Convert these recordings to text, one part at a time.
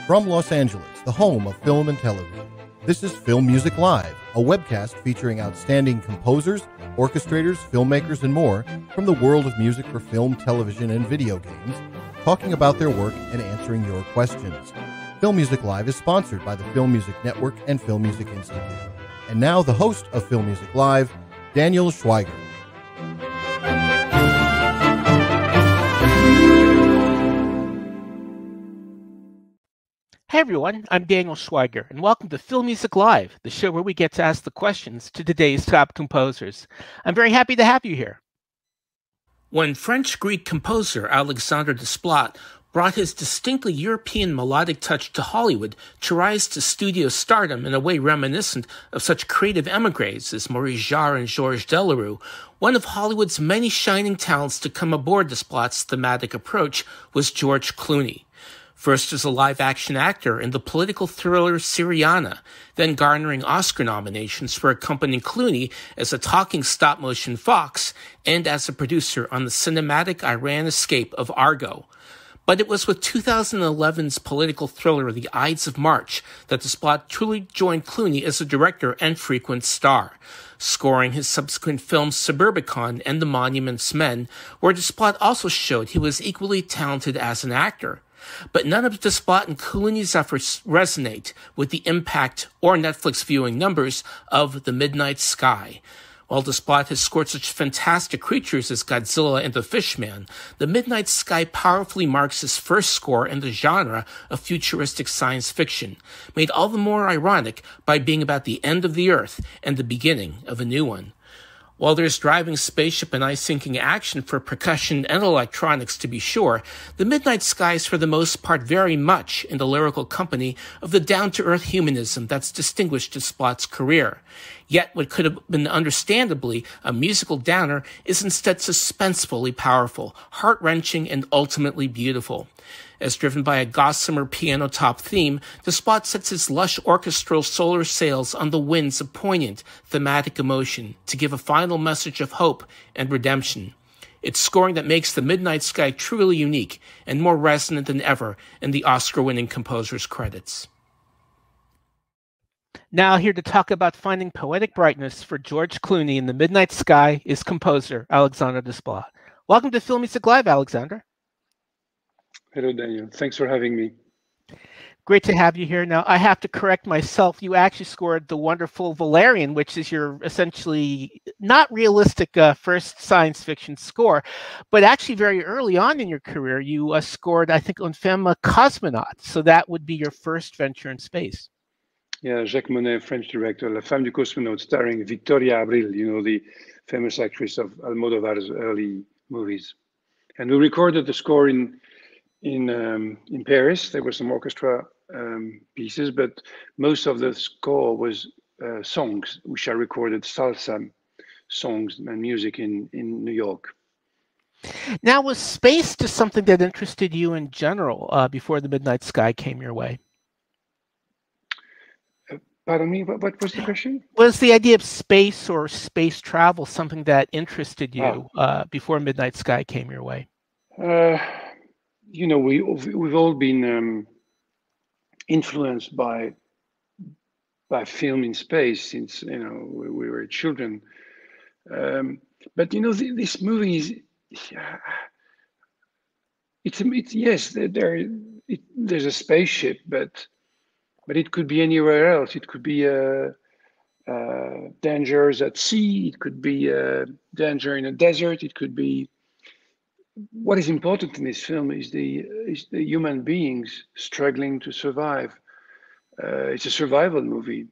From Los Angeles, the home of film and television, this is Film Music Live, a webcast featuring outstanding composers, orchestrators, filmmakers, and more from the world of music for film, television, and video games, talking about their work and answering your questions. Film Music Live is sponsored by the Film Music Network and Film Music Institute. And now the host of Film Music Live, Daniel Schweiger. Hey everyone, I'm Daniel Schweiger, and welcome to Film Music Live, the show where we get to ask the questions to today's top composers. I'm very happy to have you here. When French-Greek composer Alexandre Desplat brought his distinctly European melodic touch to Hollywood to rise to studio stardom in a way reminiscent of such creative emigres as Maurice Jarre and Georges Delerue, one of Hollywood's many shining talents to come aboard Desplat's thematic approach was George Clooney. First as a live-action actor in the political thriller Syriana, then garnering Oscar nominations for accompanying Clooney as a talking stop-motion fox and as a producer on the cinematic Iran escape of Argo. But it was with 2011's political thriller The Ides of March that Desplat truly joined Clooney as a director and frequent star, scoring his subsequent films Suburbicon and The Monuments Men, where Desplat also showed he was equally talented as an actor. But none of Desplat and Clooney's efforts resonate with the impact or Netflix viewing numbers of The Midnight Sky. While Desplat has scored such fantastic creatures as Godzilla and The Fishman, The Midnight Sky powerfully marks his first score in the genre of futuristic science fiction, made all the more ironic by being about the end of the Earth and the beginning of a new one. While there's driving spaceship and ice-sinking action for percussion and electronics to be sure, The Midnight Sky is for the most part very much in the lyrical company of the down-to-earth humanism that's distinguished Desplat's career. Yet what could have been understandably a musical downer is instead suspensefully powerful, heart-wrenching, and ultimately beautiful. As driven by a gossamer piano-top theme, Desplat sets his lush orchestral solar sails on the winds of poignant, thematic emotion to give a final message of hope and redemption. It's scoring that makes The Midnight Sky truly unique and more resonant than ever in the Oscar-winning composer's credits. Now here to talk about finding poetic brightness for George Clooney in The Midnight Sky is composer Alexandre Desplat. Welcome to Film Music Live, Alexandre. Hello, Daniel. Thanks for having me. Great to have you here. Now, I have to correct myself. You actually scored the wonderful Valerian, which is your essentially not realistic first science fiction score, but actually very early on in your career, you scored, I think, Un Femme Cosmonaute. So that would be your first venture in space. Yeah, Jacques Monnet, French director, La Femme du Cosmonaute, starring Victoria Abril, you know, the famous actress of Almodovar's early movies. And we recorded the score in Paris. There were some orchestra pieces, but most of the score was songs, which I recorded salsa songs and music in New York. Now, was space just something that interested you in general before The Midnight Sky came your way? Pardon me, what was the question? Was the idea of space or space travel something that interested you before Midnight Sky came your way? You know, we've all been influenced by film in space since, you know, we were children. But you know, this movie is it's yes, there's a spaceship, but it could be anywhere else. It could be dangers at sea. It could be danger in a desert. It could be. What is important in this film is the human beings struggling to survive. It's a survival movie,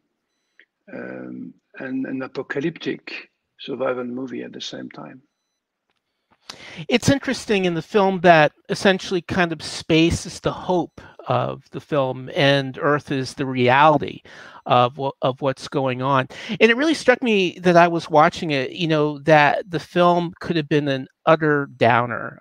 and an apocalyptic survival movie at the same time. It's interesting in the film that essentially kind of space is the hope of the film and Earth is the reality of what's going on. And it really struck me that I was watching it, you know, that the film could have been an utter downer,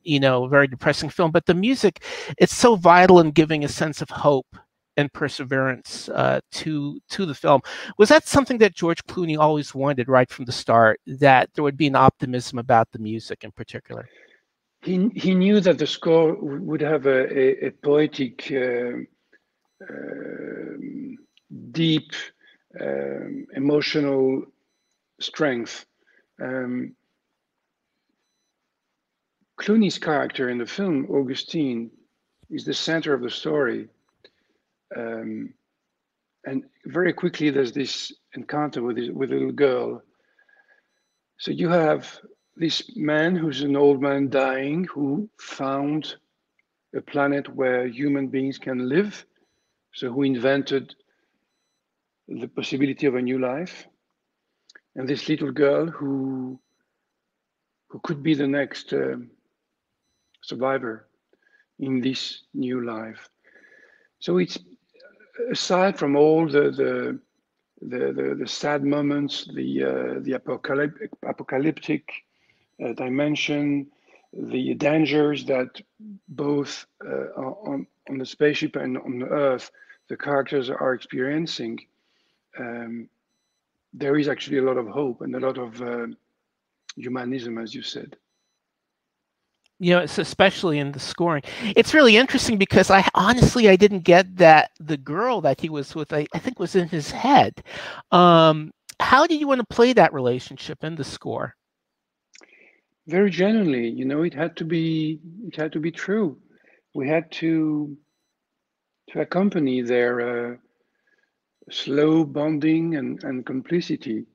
you know, very depressing film, but the music, it's so vital in giving a sense of hope and perseverance to the film. Was that something that George Clooney always wanted right from the start, that there would be an optimism about the music in particular? He knew that the score would have a poetic deep emotional strength. Clooney's character in the film, Augustine, is the center of the story. And very quickly, there's this encounter with a little girl. So you have this man who's an old man dying, who found a planet where human beings can live. So who invented the possibility of a new life. And this little girl who could be the next survivor in this new life. So it's, aside from all the sad moments, the apocalyptic dimension, the dangers that both on the spaceship and on the Earth the characters are experiencing, there is actually a lot of hope and a lot of humanism, as you said. You know, it's especially in the scoring. It's really interesting because I didn't get that the girl that he was with, I think, was in his head. How did you want to play that relationship in the score? Very genuinely, you know, it had to be true. We had to accompany their slow bonding and complicity.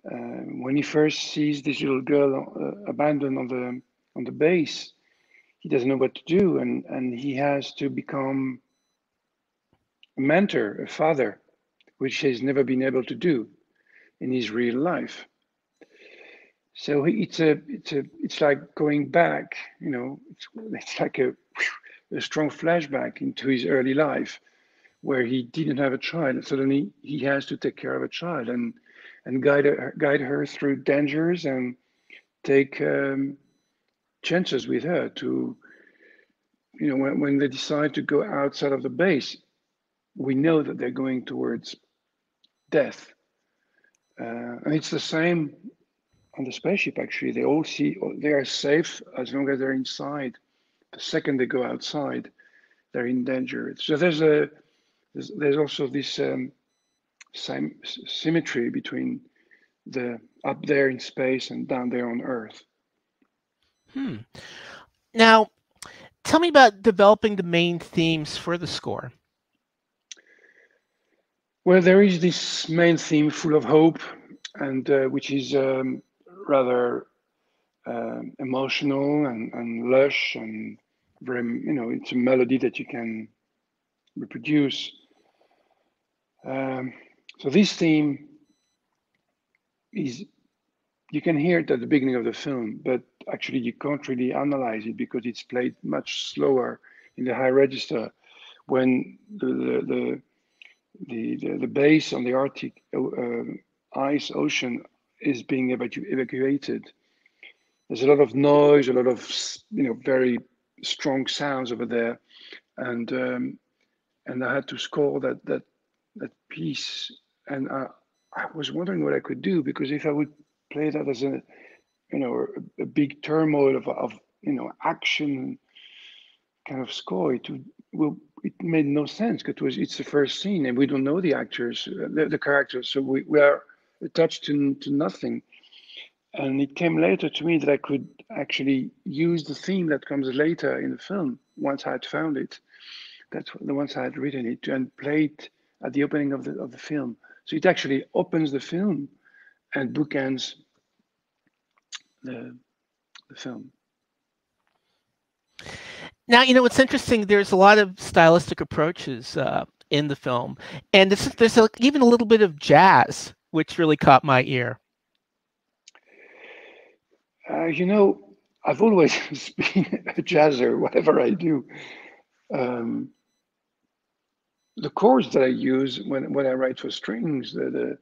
When he first sees this little girl abandoned on the base, he doesn't know what to do, and he has to become a mentor, a father, which he's never been able to do in his real life. So it's like going back, you know, it's like a strong flashback into his early life, where he didn't have a child, and suddenly he has to take care of a child and guide her through dangers and take chances with her to, you know, when they decide to go outside of the base, we know that they're going towards death. And it's the same on the spaceship, actually. They all see they are safe as long as they're inside. The second they go outside, they're in danger. So there's also this same symmetry between the up there in space and down there on Earth. Now, tell me about developing the main themes for the score. Well, there is this main theme full of hope, and which is rather emotional and lush and very, you know, it's a melody that you can reproduce. So this theme is, you can hear it at the beginning of the film, but actually you can't really analyze it because it's played much slower in the high register when the base on the Arctic ice ocean is being evacuated. There's a lot of noise, a lot of, you know, very strong sounds over there, and I had to score that piece, and I was wondering what I could do, because if I would play that as a, you know, a big turmoil of you know, action kind of score, it made no sense because it's the first scene and we don't know the actors, the characters, so we are attached to nothing. And it came later to me that I could actually use the theme that comes later in the film once I had found it. That's the once I had written it and play it at the opening of the film. So it actually opens the film and bookends the film. Now, you know, it's interesting. There's a lot of stylistic approaches in the film, and there's even a little bit of jazz, which really caught my ear. You know, I've always been a jazzer, whatever I do. The chords that I use when I write for strings, the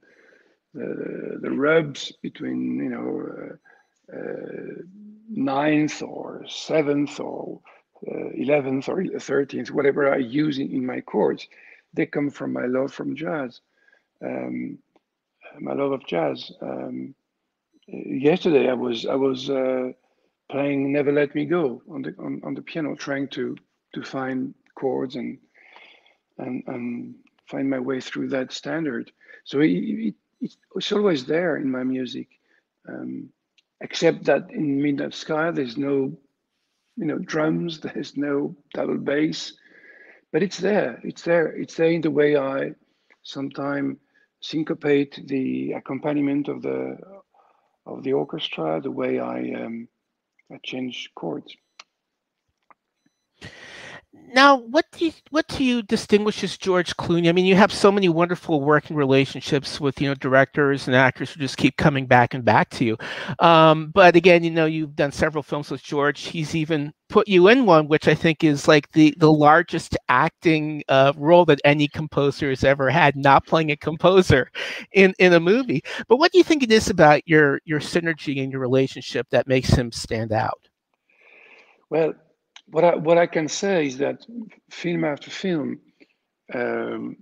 rubs between, you know, ninth or seventh or 11th or 13th, whatever I use in my chords, they come from my love from jazz, my love of jazz. Yesterday I was playing "Never Let Me Go" on the piano, trying to find chords, and and find my way through that standard. So it's always there in my music, um, except that in Midnight Sky there's no drums, there's no double bass, but it's there. It's there. It's there in the way I sometimes syncopate the accompaniment of the orchestra, the way I change chords. Now, what do you distinguish as George Clooney? I mean, you have so many wonderful working relationships with directors and actors who just keep coming back and back to you. But again, you've done several films with George. He's even put you in one, which I think is like the largest acting role that any composer has ever had, not playing a composer in a movie. But what do you think it is about your synergy and your relationship that makes him stand out? Well, what I can say is that film after film, um,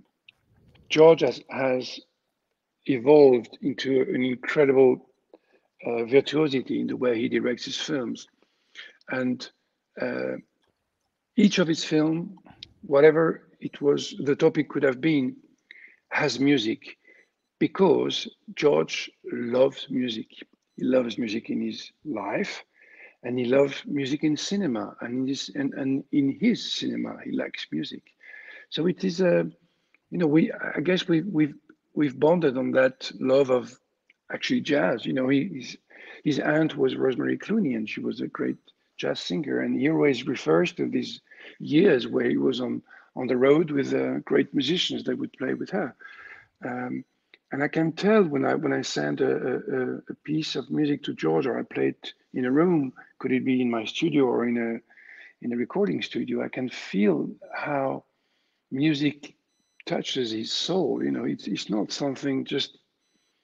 George has evolved into an incredible virtuosity in the way he directs his films, and uh, each of his film, whatever it was, the topic could have been, has music because George loves music. He loves music in his life, and he loves music in cinema, and in his cinema he likes music. So it is a we I guess we've bonded on that love of actually jazz. His aunt was Rosemary Clooney, and she was a great jazz singer, and he always refers to these years where he was on the road with great musicians that would play with her. Um, and I can tell when I send a piece of music to George, or I play it in a room, could it be in my studio or in a recording studio, I can feel how music touches his soul. It's not something just,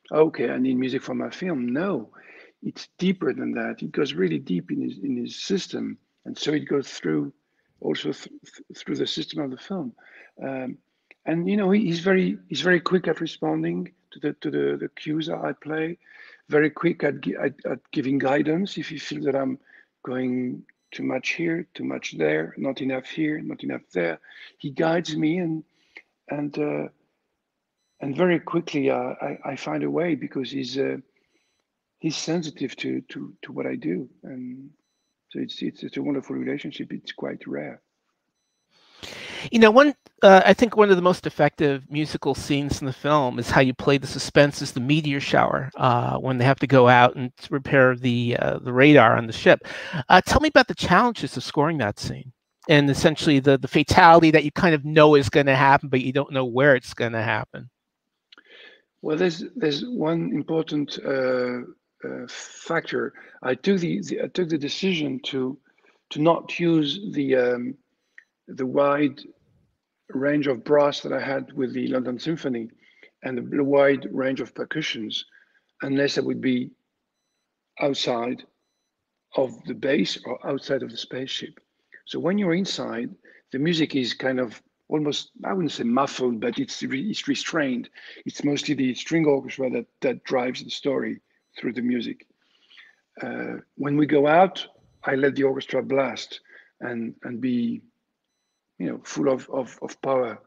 okay, I need music for my film. No, it's deeper than that. It goes really deep in his system, and so it goes through also through the system of the film. Um, and he's very quick at responding to the cues I play. Very quick at giving guidance if he feels that I'm going too much here, too much there, not enough here, not enough there. He guides me, and uh, and very quickly I find a way because he's sensitive to what I do, and so it's a wonderful relationship. It's quite rare. One I think one of the most effective musical scenes in the film is how you play the suspense is the meteor shower when they have to go out and repair the radar on the ship. Tell me about the challenges of scoring that scene and essentially the fatality that you kind of know is going to happen, but you don't know where it's going to happen. Well, there's one important factor. I took the decision to not use the wide range of brass that I had with the London Symphony and the wide range of percussions, unless I would be outside of the base or outside of the spaceship. So when you're inside, the music is kind of almost, I wouldn't say muffled, but it's restrained. It's mostly the string orchestra that drives the story through the music. When we go out, I let the orchestra blast and be full of power.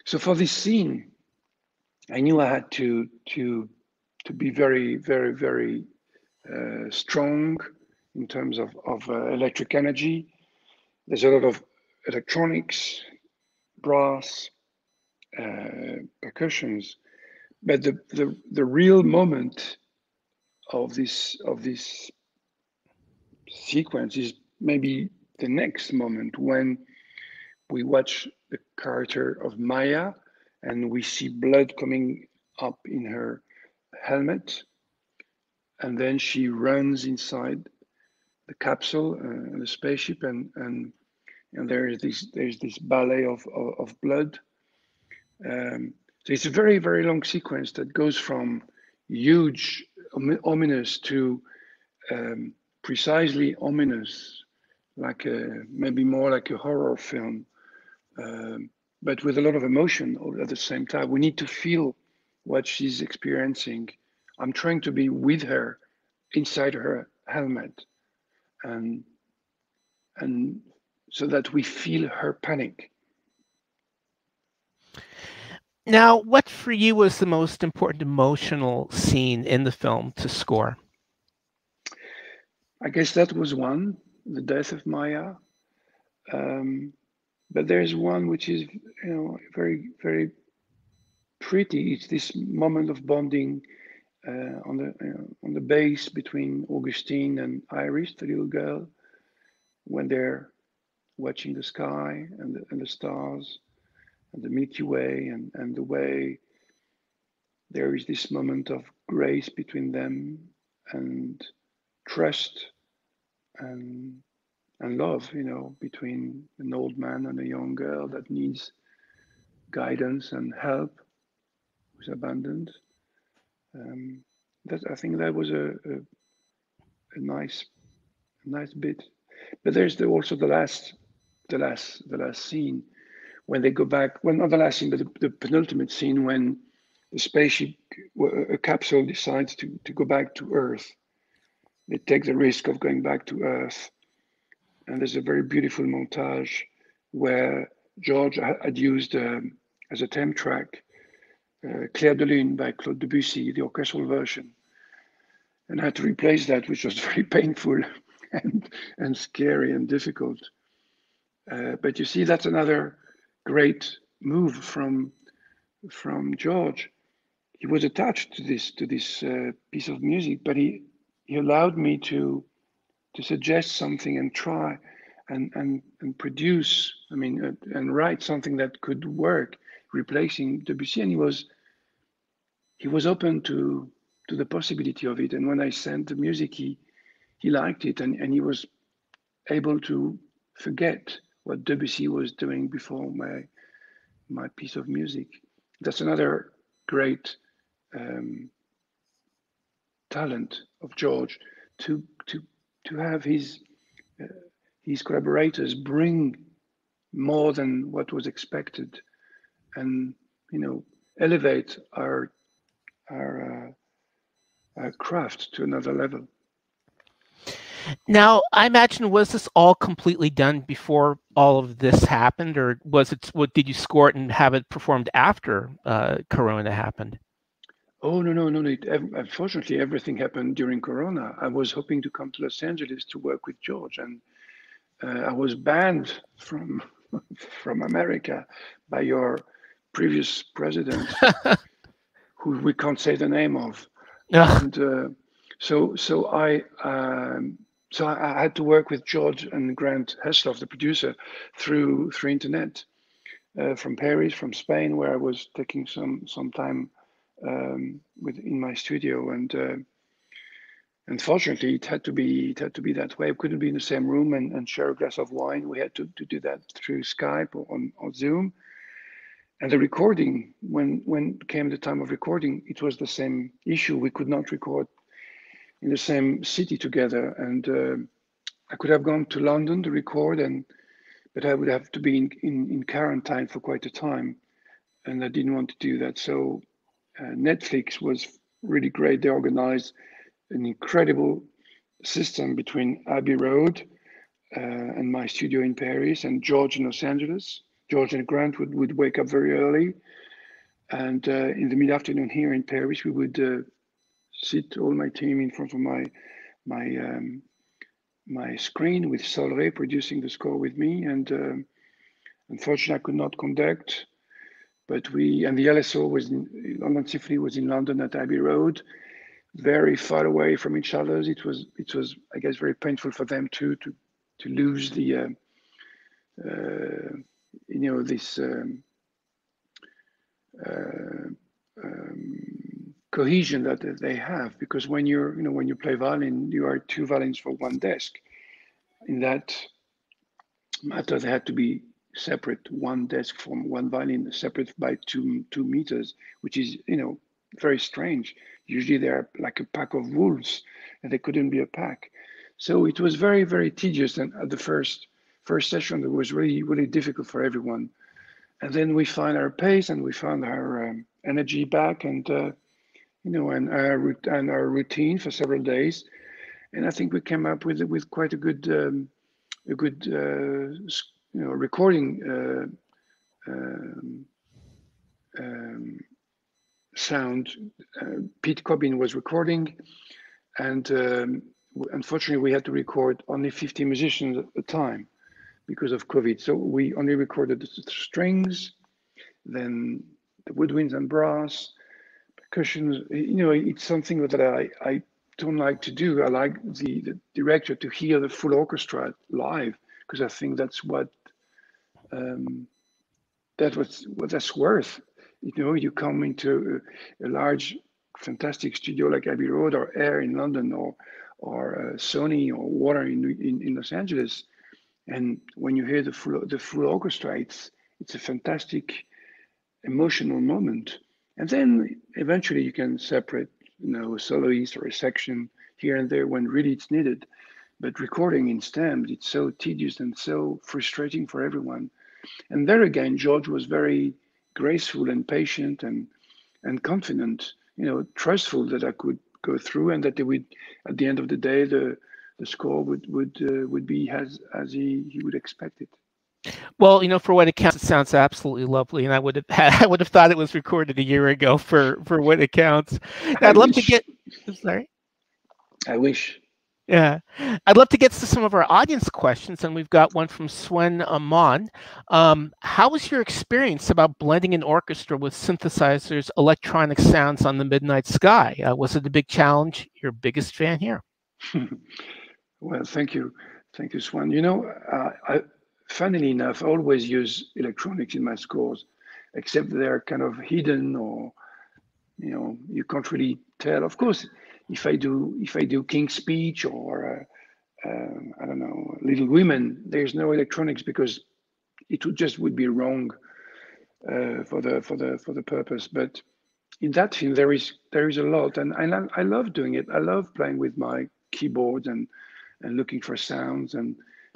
So for this scene, I knew I had to be very, very, very strong in terms of electric energy. There's a lot of electronics, brass, percussions, but the real moment of this sequence is maybe the next moment when we watch the character of Maya and we see blood coming up in her helmet, and then she runs inside the capsule, the spaceship, and there's this ballet of blood. So it's a very, very long sequence that goes from huge, ominous to precisely ominous, like maybe more like a horror film, but with a lot of emotion at the same time. We need to feel what she's experiencing. I'm trying to be with her inside her helmet, and and so that we feel her panic. Now, what for you was the most important emotional scene in the film to score? I guess that was one, the death of Maya. But there's one which is, very, very pretty. It's this moment of bonding on the base between Augustine and Iris, the little girl, when they're watching the sky and the stars and the Milky Way, and the way there is this moment of grace between them, and trust, and love, between an old man and a young girl that needs guidance and help, who's abandoned. That I think that was a nice bit. But there's also the last scene when they go back. Well, not the last scene, but the penultimate scene when the spaceship, a capsule, decides to go back to Earth. They take the risk of going back to Earth, and there's a very beautiful montage where George had used as a theme track Clair de Lune by Claude Debussy, the orchestral version, and I had to replace that, which was very painful and scary and difficult. But you see, that's another great move from George. He was attached to this piece of music, but he allowed me to suggest something and try and produce. I mean, and write something that could work, replacing Debussy. And he was open to the possibility of it. And when I sent the music, he liked it, and he was able to forget what Debussy was doing before my piece of music. That's another great talent of George, to have his collaborators bring more than what was expected, and elevate our craft to another level. Now, I imagine, was this all completely done before all of this happened, or was it? What did you score it and have it performed after Corona happened? Oh, no. Unfortunately, everything happened during Corona. I was hoping to come to Los Angeles to work with George, and I was banned from America by your previous president, who we can't say the name of. And so I had to work with George and Grant Hesloff, the producer, through internet, from Paris, from Spain, where I was taking some time in my studio. And unfortunately, it had to be that way. We couldn't be in the same room and share a glass of wine. We had to do that through Skype or on Zoom. And the recording, when came the time of recording, it was the same issue. We could not record in the same city together. And I could have gone to London to record, but I would have to be in quarantine for quite a time, and I didn't want to do that. So Netflix was really great. They organized an incredible system between Abbey Road and my studio in Paris, and George in Los Angeles. George and Grant would wake up very early, and in the mid-afternoon here in Paris, we would sit, all my team, in front of my screen with Solre producing the score with me. And unfortunately, I could not conduct, but and the LSO London Symphony was in London at Abbey Road, very far away from each other. It was, I guess, very painful for them too, to lose the this cohesion that they have, because when you play violin, you are two violins for one desk. In that matter, they had to be separate, one desk from one violin, separate by 2 meters, which is very strange. Usually they're like a pack of wolves, and they couldn't be a pack. So it was very, very tedious. And at the first session, it was really, really difficult for everyone. And then we found our pace, and we found our energy back, and and our routine for several days. And I think we came up with quite a good recording sound. Pete Cobbin was recording, and unfortunately, we had to record only 50 musicians at a time because of COVID. So we only recorded the strings, then the woodwinds and brass, percussions. You know, it's something that I don't like to do. I like the director to hear the full orchestra live because I think that's what what that's worth. You know, you come into a large, fantastic studio like Abbey Road or Air in London or Sony or Warner in Los Angeles, and when you hear the full orchestra, it's a fantastic emotional moment. And then eventually you can separate, you know, a soloist or a section here and there when really it's needed. But recording in stems, it's so tedious and so frustrating for everyone. And there again, George was very graceful and patient and confident, you know, trustful that I could go through and that they would, at the end of the day, the score would be as he would expect it. Well, you know, for what it counts, it sounds absolutely lovely, and I would have I would have thought it was recorded a year ago for what it counts. Now, I'd love to get. Sorry. I wish. Yeah, I'd love to get to some of our audience questions, and we've got one from Swen Amon. How was your experience about blending an orchestra with synthesizers, electronic sounds on the Midnight Sky? Was it a big challenge? Your biggest fan here? Well, thank you, Swan. You know, funnily enough, I always use electronics in my scores, except they're kind of hidden or, you know, you can't really tell. Of course, if I do King's Speech or I don't know, Little Women, there's no electronics because it would be wrong for the purpose. But in that film, there is a lot, and I love doing it. I love playing with my keyboards and looking for sounds,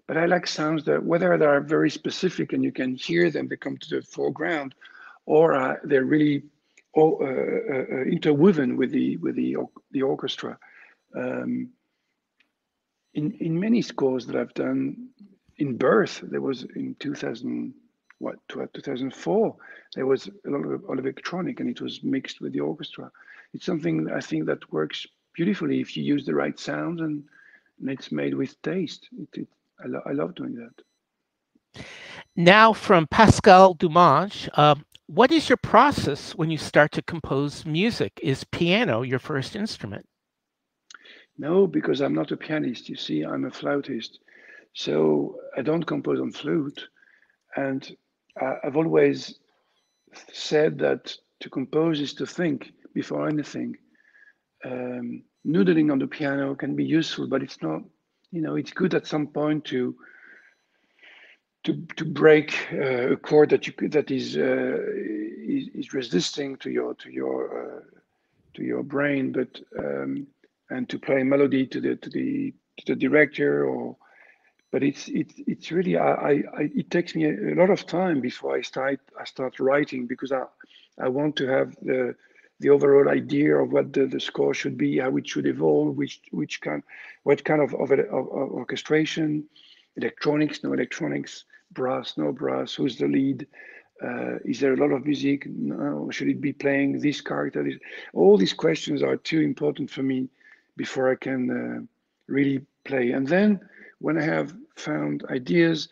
but I like sounds that whether they are very specific and you can hear them, they come to the foreground, or they're really all interwoven with the orchestra. In many scores that I've done, in Birth, there was in 2004, there was a lot of electronic and it was mixed with the orchestra. It's something I think that works beautifully if you use the right sounds and it's made with taste. I love doing that. Now from Pascal Dumange, what is your process when you start to compose music? Is piano your first instrument? No, because I'm not a pianist. You see, I'm a flautist. So I don't compose on flute. And I've always said that to compose is to think before anything. Noodling on the piano can be useful, but it's not, you know, it's good at some point to break a chord that is resisting to your brain, but and to play a melody to the director, but it's really it takes me a lot of time before I start writing because I want to have the overall idea of what the score should be, how it should evolve, what kind of orchestration, electronics, no electronics, brass, no brass, who's the lead, is there a lot of music? No, should it be playing this character? All these questions are too important for me before I can really play. And then when I have found ideas,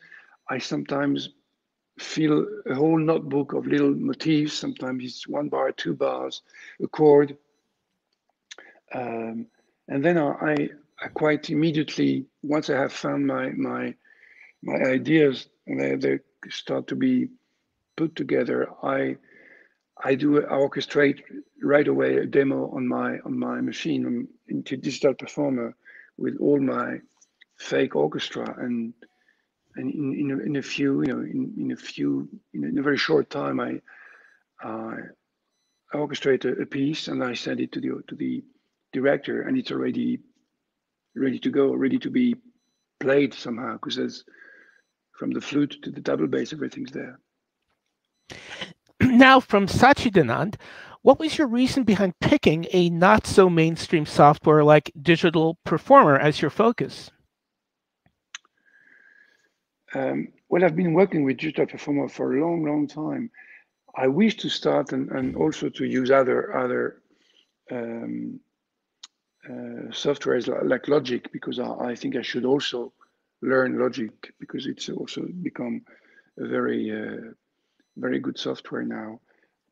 I sometimes fill a whole notebook of little motifs. Sometimes it's 1 bar, 2 bars, a chord. And then I quite immediately, once I have found my ideas and they start to be put together, I orchestrate right away a demo on my machine into Digital Performer with all my fake orchestra, and in a few, you know, in a very short time, I orchestrate a piece and I send it to the director, and it's already ready to go, ready to be played somehow, because there's from the flute to the double bass, everything's there. Now, from Sachidanand, what was your reason behind picking a not so mainstream software like Digital Performer as your focus? Well, I've been working with Digital Performer for a long, long time. I wish to start and also to use other um, softwares like Logic, because I think I should also learn Logic, because it's also become a very good software now.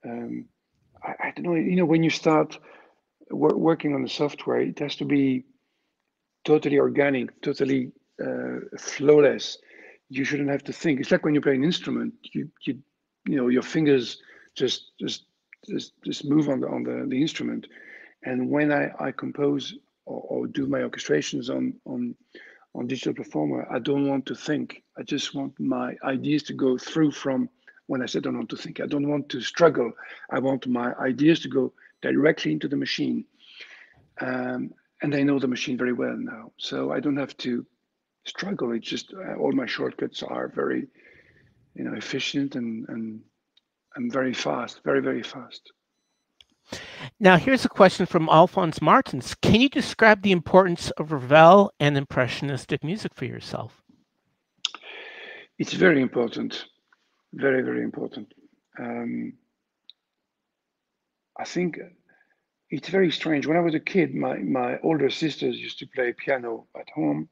I don't know, when you start working on the software, it has to be totally organic, totally flawless. You shouldn't have to think. It's like when you play an instrument, your fingers just move on the instrument. And when I compose or do my orchestrations on digital performer, I don't want to think. I just want my ideas to go through from when I said I don't want to think. I don't want to struggle. I want my ideas to go directly into the machine. And I know the machine very well now, so I don't have to struggle. It's just all my shortcuts are very, efficient and very fast, very fast. Now, here's a question from Alphonse Martins. Can you describe the importance of Ravel and Impressionistic music for yourself? It's very important, very important. I think it's very strange. When I was a kid, my older sisters used to play piano at home.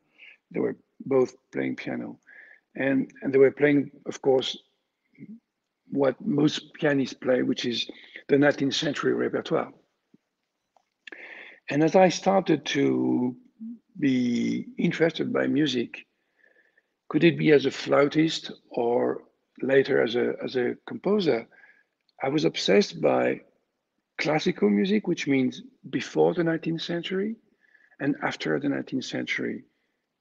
They were both playing piano. And they were playing, of course, what most pianists play, which is the 19th century repertoire. And as I started to be interested by music, could it be as a flautist or later as a composer, I was obsessed by classical music, which means before the 19th century and after the 19th century.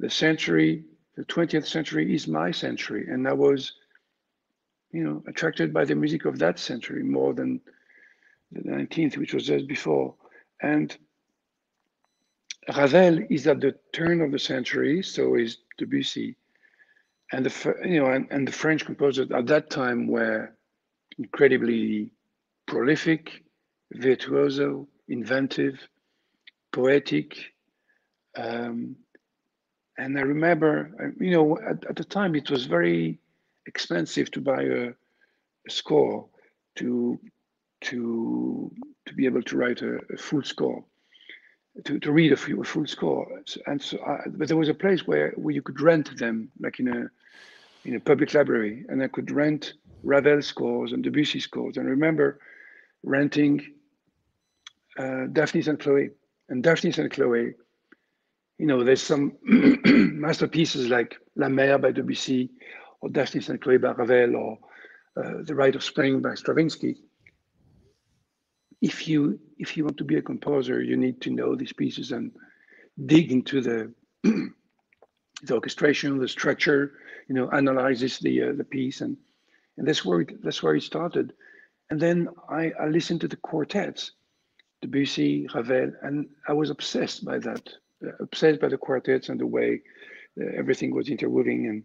The 20th century is my century. And I was, attracted by the music of that century more than the 19th, which was just before. And Ravel is at the turn of the century, so is Debussy. And the French composers at that time were incredibly prolific, virtuoso, inventive, poetic. And I remember, at the time it was very expensive to buy a score to be able to write a full score, to read a full score. And so, but there was a place where you could rent them, like in a public library, and I could rent Ravel scores and Debussy scores. And I remember renting Daphnis and Chloe. And Daphnis and Chloe, there's some masterpieces like La Mer by Debussy, or Daphnis and Chloe by Ravel, or The Rite of Spring by Stravinsky. If you want to be a composer, you need to know these pieces and dig into the orchestration, the structure, analyzes the piece, and that's where it started. And then I listened to the quartets, Debussy, Ravel, and I was obsessed by that, obsessed by the quartets and the way everything was interweaving and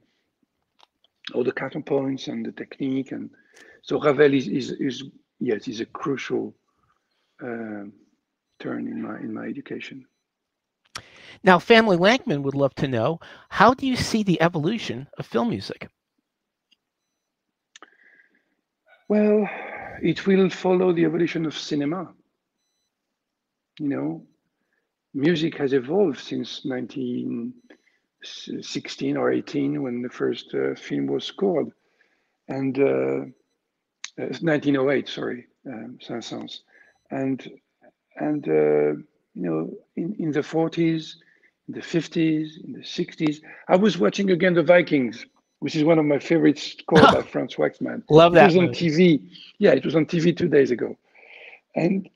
all the counterpoints and the technique. And so Ravel is a crucial turn in my education. Now, Family Lankman would love to know, how do you see the evolution of film music? Well, it will follow the evolution of cinema. Music has evolved since 1916 or 18 when the first film was scored, and 1908, sorry, Saint-Saëns, and in the 40s, in the 50s, in the 60s. I was watching again The Vikings, which is one of my favorite scores by Franz Waxman. Love that. It was on TV. Yeah, it was on TV 2 days ago. And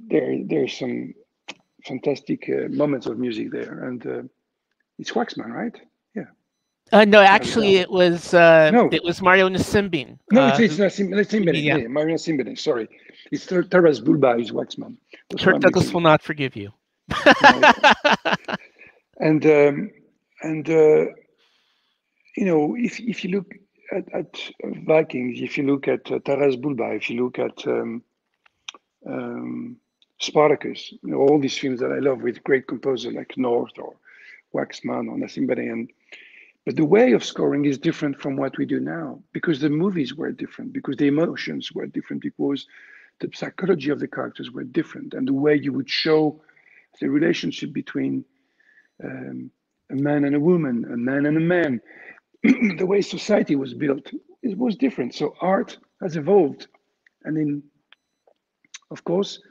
there's some fantastic moments of music there. And it's Waxman, right? Yeah. No, actually, it was Mario Nasimbin. No, it's Nasimbin. Yeah, Mario Nasimbin. Sorry, it's Taras Bulba is Waxman. Kirk Douglas will not forgive you. And if you look at Vikings, if you look at Taras Bulba, if you look at Spartacus, all these films that I love with great composers like North or Waxman or Nasimbin, But the way of scoring is different from what we do now, because the movies were different, because the emotions were different, because the psychology of the characters were different, and the way you would show the relationship between a man and a woman, a man and a man, the way society was built, it was different. So art has evolved, and in, of course,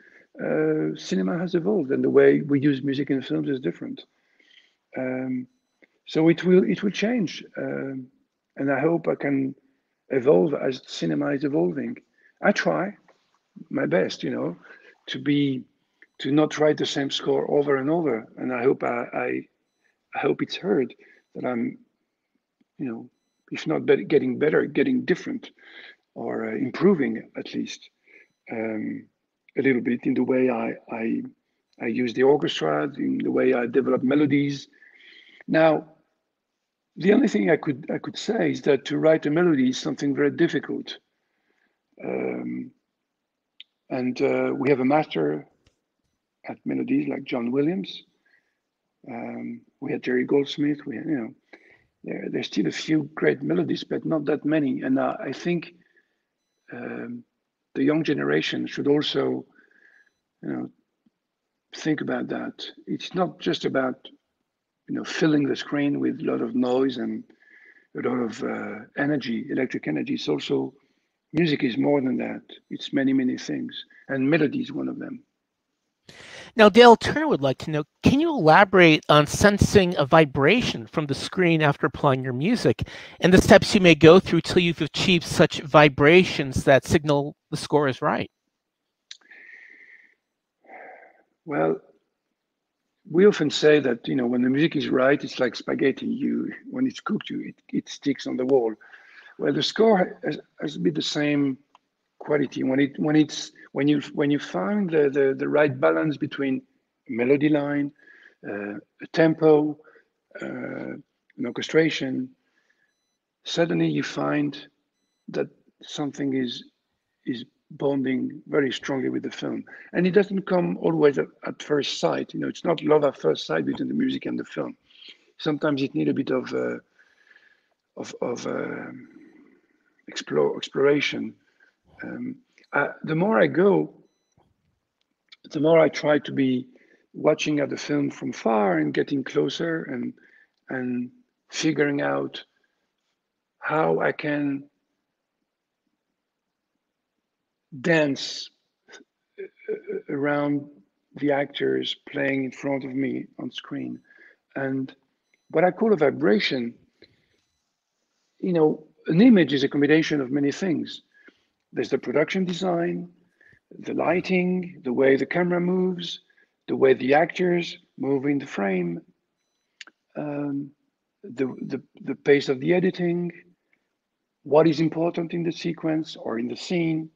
cinema has evolved, and the way we use music in films is different. So it will change, and I hope I can evolve as cinema is evolving. I try my best, to not write the same score over and over, and I hope I hope it's heard that I'm, if not getting better, getting different, or improving at least a little bit in the way I use the orchestra, in the way I develop melodies. Now, the only thing I could say is that to write a melody is something very difficult, and we have a master at melodies like John Williams. We had Jerry Goldsmith. We had, there's still a few great melodies, but not that many. And I think the young generation should also, think about that. It's not just about, filling the screen with a lot of noise and a lot of energy, electric energy. It's also, music is more than that. It's many, many things, and melody is one of them. Now, Dale Turner would like to know, can you elaborate on sensing a vibration from the screen after applying your music, and the steps you may go through till you've achieved such vibrations that signal the score is right? Well, we often say that, when the music is right, it's like spaghetti. When it's cooked, it sticks on the wall. Well, the score has to be the same quality. When you find the right balance between a melody line, a tempo, an orchestration, suddenly you find that something is bonding very strongly with the film, and it doesn't come always at first sight. It's not love at first sight between the music and the film. Sometimes it needs a bit of exploration. The more I go, the more I try to be watching at the film from far and getting closer and figuring out how I can dance around the actors playing in front of me on screen. And what I call a vibration, an image is a combination of many things. There's the production design, the lighting, the way the camera moves, the way the actors move in the frame, the pace of the editing, what is important in the sequence or in the scene.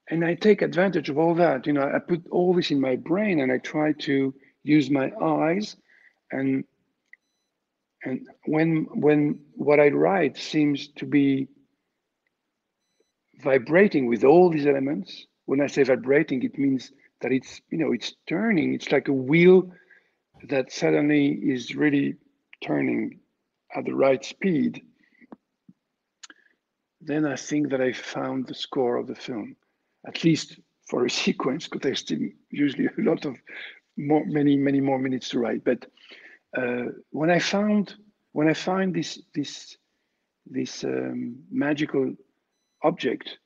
And I take advantage of all that. I put all this in my brain and I try to use my eyes, and when what I write seems to be vibrating with all these elements, when I say vibrating, it means that it's turning. It's like a wheel that suddenly is really turning at the right speed. Then I think that I found the score of the film, at least for a sequence, because there's still usually a lot of many more minutes to write. But when I find this magical object,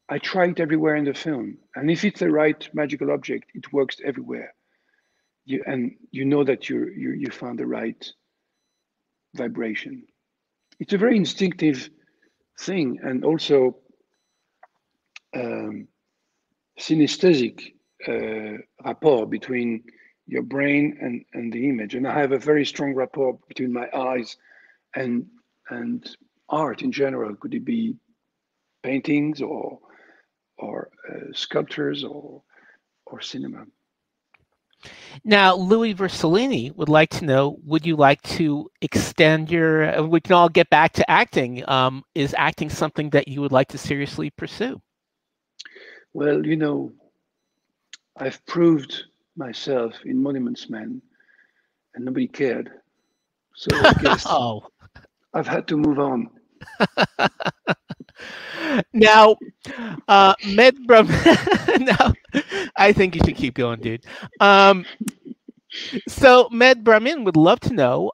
I try it everywhere in the film, and if it's the right magical object, it works everywhere. You know that you found the right vibration. It's a very instinctive thing, and also synesthetic rapport between your brain and the image. And I have a very strong rapport between my eyes and art in general. Could it be paintings or sculptures or cinema? Now, Louis Versalini would like to know, would you like to extend your, we can all get back to acting. Is acting something that you would like to seriously pursue? Well, I've proved myself in Monuments Men and nobody cared. So I guess Oh. I've had to move on. Now, Med Brum. Now, I think you should keep going, dude. So, Med Brahmin would love to know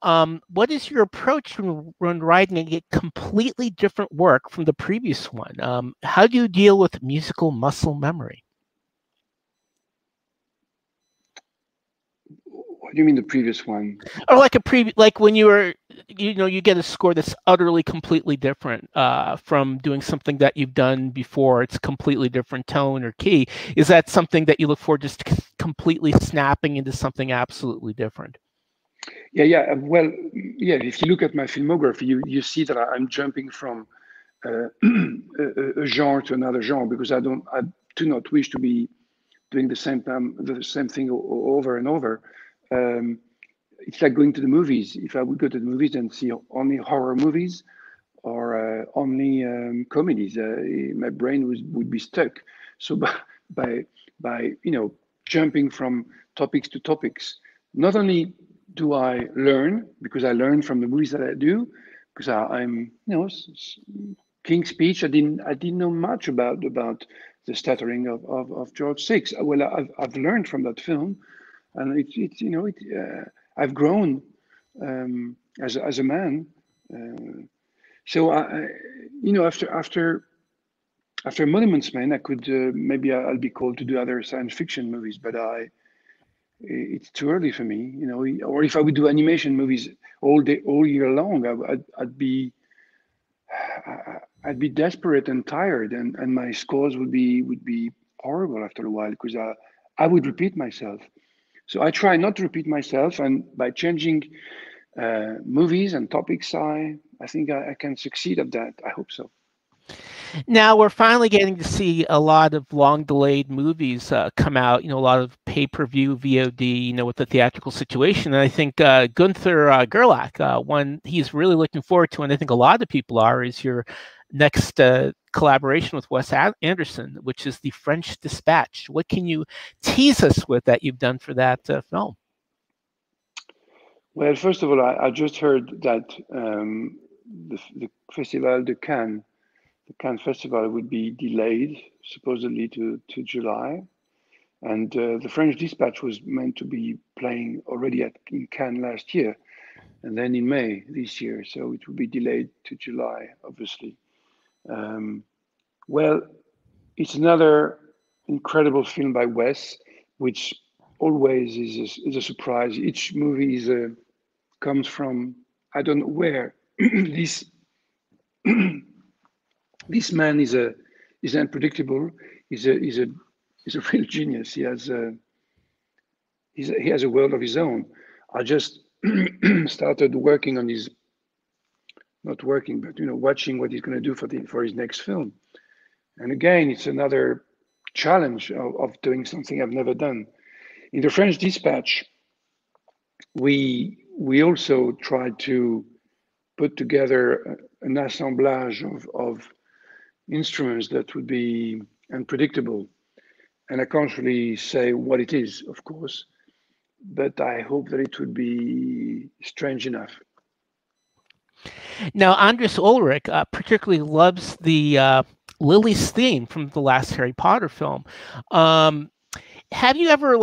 what is your approach when writing a completely different work from the previous one? How do you deal with musical muscle memory? What do you mean the previous one? Or like like when you were, you get a score that's utterly completely different from doing something that you've done before. It's completely different tone or key. Is that something that you look for, just completely snapping into something absolutely different? Yeah. Well, yeah. If you look at my filmography, you see that I'm jumping from a genre to another genre because I do not wish to be doing the same thing over and over. It's like going to the movies. If I would go to the movies and see only horror movies or only comedies, my brain would be stuck. So by jumping from topics to topics, not only do I learn because I learn from the movies that I do, because I'm King's Speech. I didn't know much about the stuttering of George VI. Well, I've learned from that film, and I've grown as a man. So after Monuments Men, I could maybe I'll be called to do other science fiction movies, but it's too early for me, Or if I would do animation movies all year long, I'd be desperate and tired, and my scores would be horrible after a while because I would repeat myself. So I try not to repeat myself, and by changing movies and topics, I think I can succeed at that. I hope so. Now we're finally getting to see a lot of long-delayed movies come out. A lot of pay-per-view VOD. With the theatrical situation. And I think Gunther Gerlach, one he's really looking forward to, and I think a lot of people are, is your next collaboration with Wes Anderson, which is The French Dispatch. What can you tease us with that you've done for that film? Well, first of all, I just heard that the Festival de Cannes. The Cannes Festival would be delayed, supposedly to July. And the French Dispatch was meant to be playing already in Cannes last year, and then in May this year. So it will be delayed to July, obviously. Well, it's another incredible film by Wes, which always is a surprise. Each movie comes from, I don't know where. This man is unpredictable. He's a real genius. He has a world of his own. I just started working on his, not working, but watching what he's going to do for his next film. And again, it's another challenge of doing something I've never done. In the French Dispatch, we also tried to put together an assemblage of instruments that would be unpredictable. And I can't really say what it is, of course, but I hope that it would be strange enough. Now, Andres Ulrich particularly loves the Lily's theme from the last Harry Potter film. Have you ever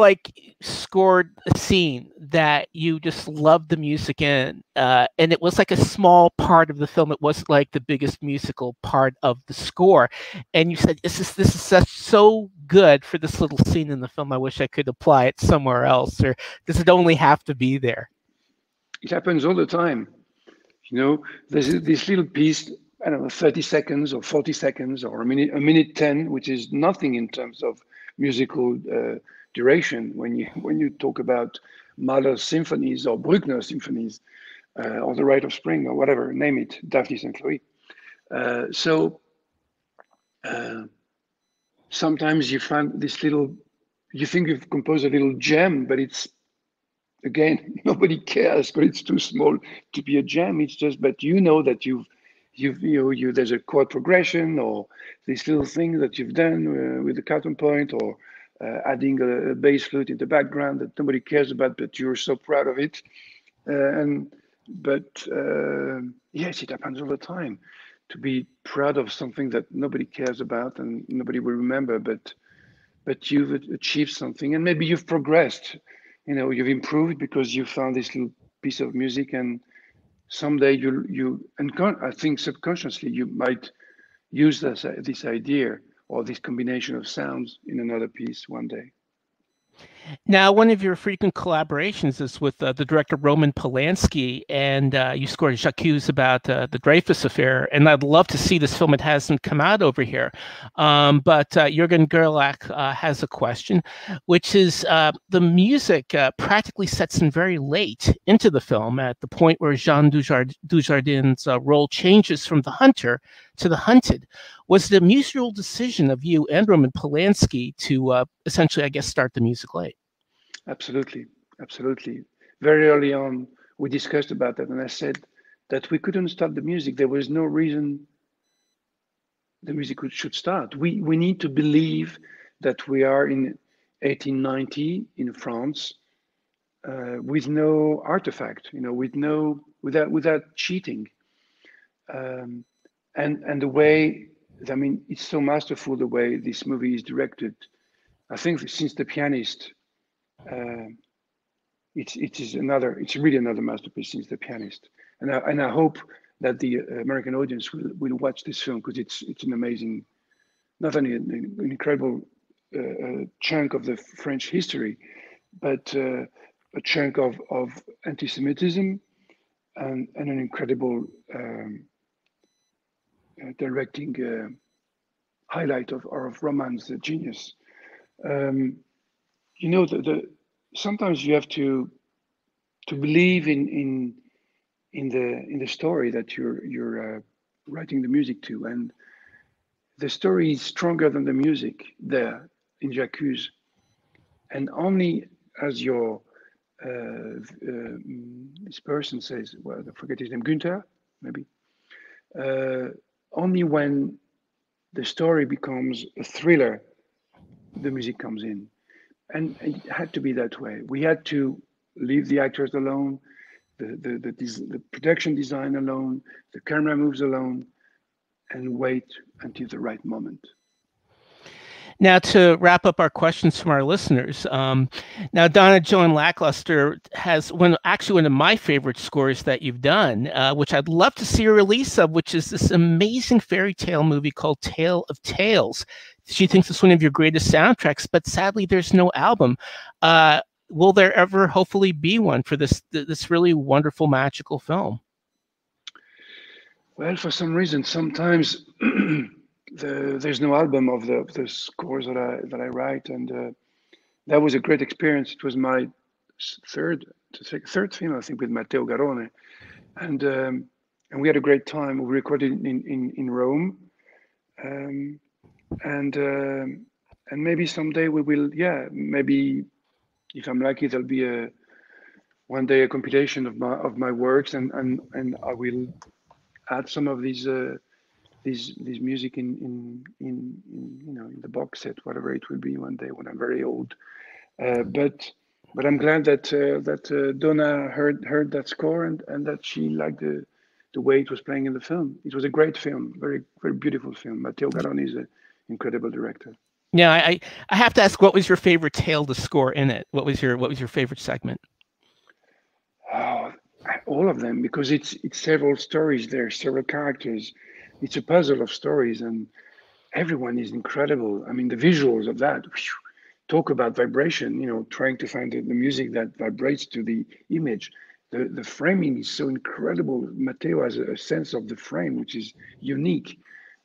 scored a scene that you just loved the music in, and it was like a small part of the film? It wasn't like the biggest musical part of the score, and you said, "This is so good for this little scene in the film. I wish I could apply it somewhere else." Or does it only have to be there? It happens all the time. There's this little piece, I don't know, 30 seconds or 40 seconds or a minute 10, which is nothing in terms of musical duration when you talk about Mahler's symphonies or Bruckner's symphonies or The Rite of Spring or whatever, name it, Daphnis and Chloe. So sometimes you find this you think you've composed a little gem, but it's, again, nobody cares, but it's too small to be a gem. It's just, but that there's a chord progression or this little thing that you've done with the counterpoint or adding a bass flute in the background that nobody cares about, but you're so proud of it. But yes, it happens all the time to be proud of something that nobody cares about and nobody will remember, but you've achieved something and maybe you've progressed. You've improved because you found this little piece of music, and someday I think subconsciously you might use this idea or this combination of sounds in another piece one day. Now, one of your frequent collaborations is with the director Roman Polanski, and you scored J'accuse about the Dreyfus affair. And I'd love to see this film. It hasn't come out over here. But Jürgen Gerlach has a question, which is the music practically sets in very late into the film at the point where Jean Dujardin's role changes from the hunter to the hunted. Was it a mutual decision of you and Roman Polanski to essentially, I guess, start the music late? Absolutely, absolutely. Very early on, we discussed about that, and I said that we couldn't stop the music. There was no reason the music should start. We need to believe that we are in 1890 in France with no artifact, without cheating, and the way. I mean, it's so masterful the way this movie is directed. I think since The Pianist. It's really another masterpiece since The Pianist, and I hope that the American audience will watch this film because it's an amazing, not only an incredible chunk of the French history, but a chunk of anti-Semitism and an incredible directing highlight of Roman's genius. Sometimes you have to believe in the story that you're writing the music to, and the story is stronger than the music there in J'accuse, and only as your this person says, well, I forget his name, Günther, maybe. Only when the story becomes a thriller, the music comes in. And it had to be that way. We had to leave the actors alone, the production design alone, the camera moves alone, and wait until the right moment. Now, to wrap up our questions from our listeners, now Donna Joan Lackluster has one of my favorite scores that you've done, which I'd love to see a release of, which is this amazing fairy tale movie called Tale of Tales. She thinks it's one of your greatest soundtracks, but sadly, there's no album. Will there ever, hopefully, be one for this really wonderful, magical film? Well, for some reason, sometimes there's no album of the scores that I write, and that was a great experience. It was my third film, I think, with Matteo Garrone, and we had a great time. We recorded in Rome. And maybe someday we will, maybe if I'm lucky, there'll be one day a compilation of my works, and I will add some of these music in the box set, whatever it will be one day when I'm very old. But I'm glad that Donna heard that score and that she liked the way it was playing in the film. It was a great film, very very beautiful film. Matteo Garrone is an incredible director. Yeah, I have to ask, what was your favorite tale to score in it? What was your favorite segment? Oh, all of them, because it's several stories there, several characters. It's a puzzle of stories, and everyone is incredible. I mean, the visuals of that. Talk about vibration. Trying to find the music that vibrates to the image. The framing is so incredible. Matteo has a sense of the frame which is unique.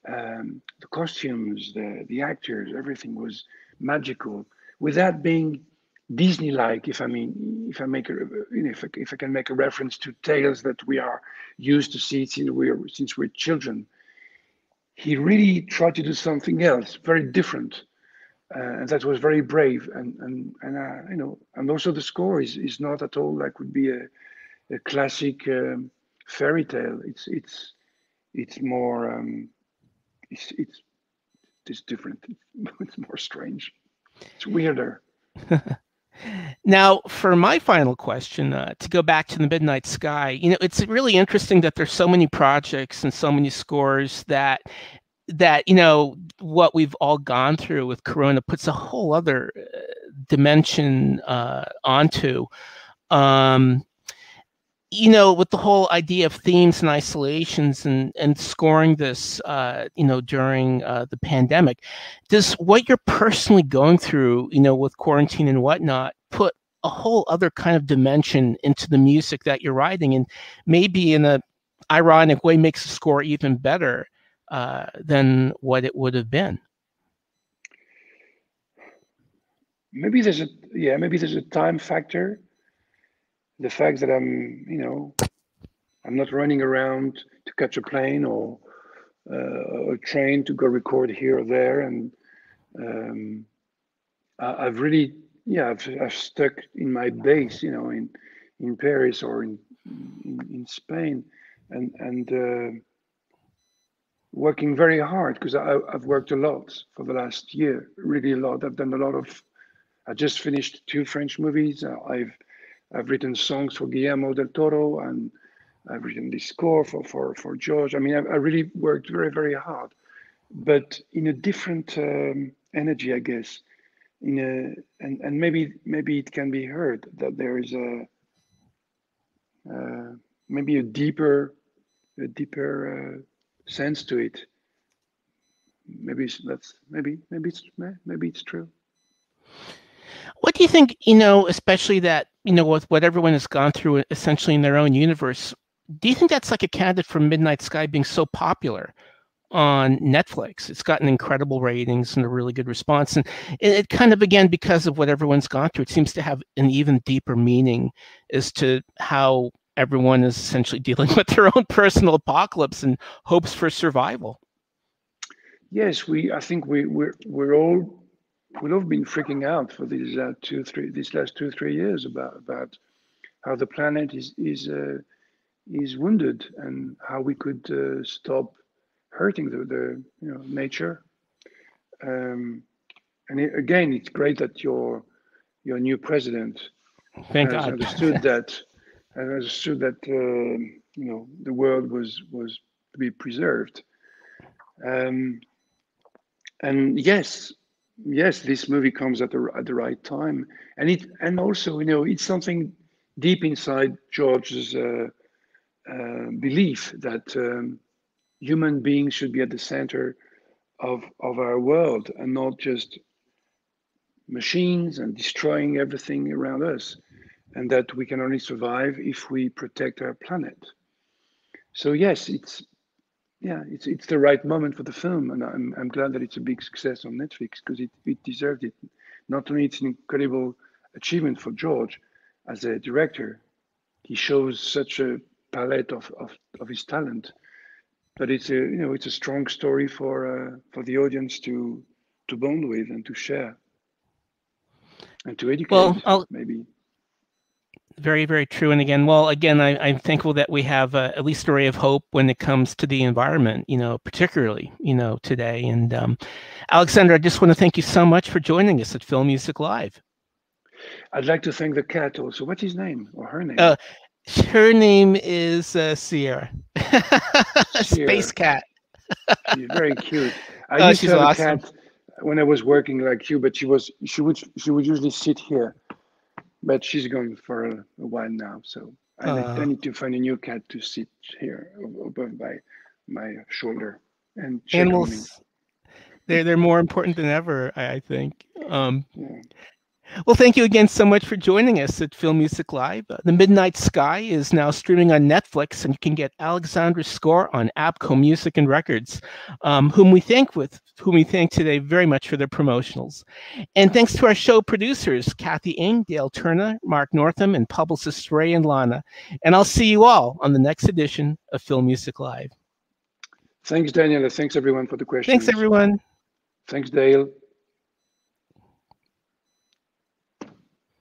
The costumes, the actors, everything was magical, without being Disney-like. If I can make a reference to tales that we are used to see since we're children, he really tried to do something else, very different, and that was very brave. And also the score is not at all like would be a classic fairy tale. It's more. It's different. It's more strange. It's weirder. Now, for my final question, to go back to the Midnight Sky, it's really interesting that there's so many projects and so many scores that what we've all gone through with Corona puts a whole other dimension onto. With the whole idea of themes and isolations and scoring this, during the pandemic, does what you're personally going through, with quarantine and whatnot, put a whole other kind of dimension into the music that you're writing, and maybe in a ironic way makes the score even better than what it would have been? Maybe there's a time factor. The fact that I'm not running around to catch a plane or a train to go record here or there, and I've really, I've stuck in my base, in Paris or in Spain, and working very hard, because I've worked a lot for the last year, really a lot. I've done a lot of. I just finished 2 French movies. I've written songs for Guillermo del Toro, and I've written this score for George. I mean, I really worked very, very hard, but in a different energy, I guess. And maybe it can be heard that there is maybe a deeper sense to it. Maybe it's true. What do you think, especially that, with what everyone has gone through essentially in their own universe, do you think that's like a candidate for Midnight Sky being so popular on Netflix? It's gotten incredible ratings and a really good response. And it kind of, again, because of what everyone's gone through, it seems to have an even deeper meaning as to how everyone is essentially dealing with their own personal apocalypse and hopes for survival. Yes, I think we're all. We've all been freaking out for these last 2-3 years about how the planet is wounded, and how we could stop hurting the nature. And again, it's great that your new president Thank has God. understood that the world was to be preserved. And yes, this movie comes at the right time, and also it's something deep inside George's belief that human beings should be at the center of our world, and not just machines and destroying everything around us, and that we can only survive if we protect our planet. So yes, it's the right moment for the film, and I'm glad that it's a big success on Netflix, because it deserved it. Not only it's an incredible achievement for George as a director, he shows such a palette of his talent, but it's a strong story for the audience to bond with and to share and to educate. Well, maybe. Very, very true. And again, I'm thankful that we have at least a ray of hope when it comes to the environment, particularly, today. And Alexandre, I just want to thank you so much for joining us at Film Music Live. I'd like to thank the cat also. What's his name or her name? Her name is Sierra. Space cat. She's very cute. I used to have awesome. a cat when I was working like you, but she would usually sit here. But she's gone for a while now, so I need to find a new cat to sit here above my shoulder and check on me. They're more important than ever, I think. Well, thank you again so much for joining us at Film Music Live. The Midnight Sky is now streaming on Netflix, and you can get Alexandre's score on ABCO Music and Records, whom we thank today very much for their promotionals. And thanks to our show producers, Kathy Ng, Dale Turner, Mark Northam, and publicists Ray and Lana. And I'll see you all on the next edition of Film Music Live. Thanks, Daniel. Thanks, everyone, for the questions. Thanks, everyone. Thanks, Dale.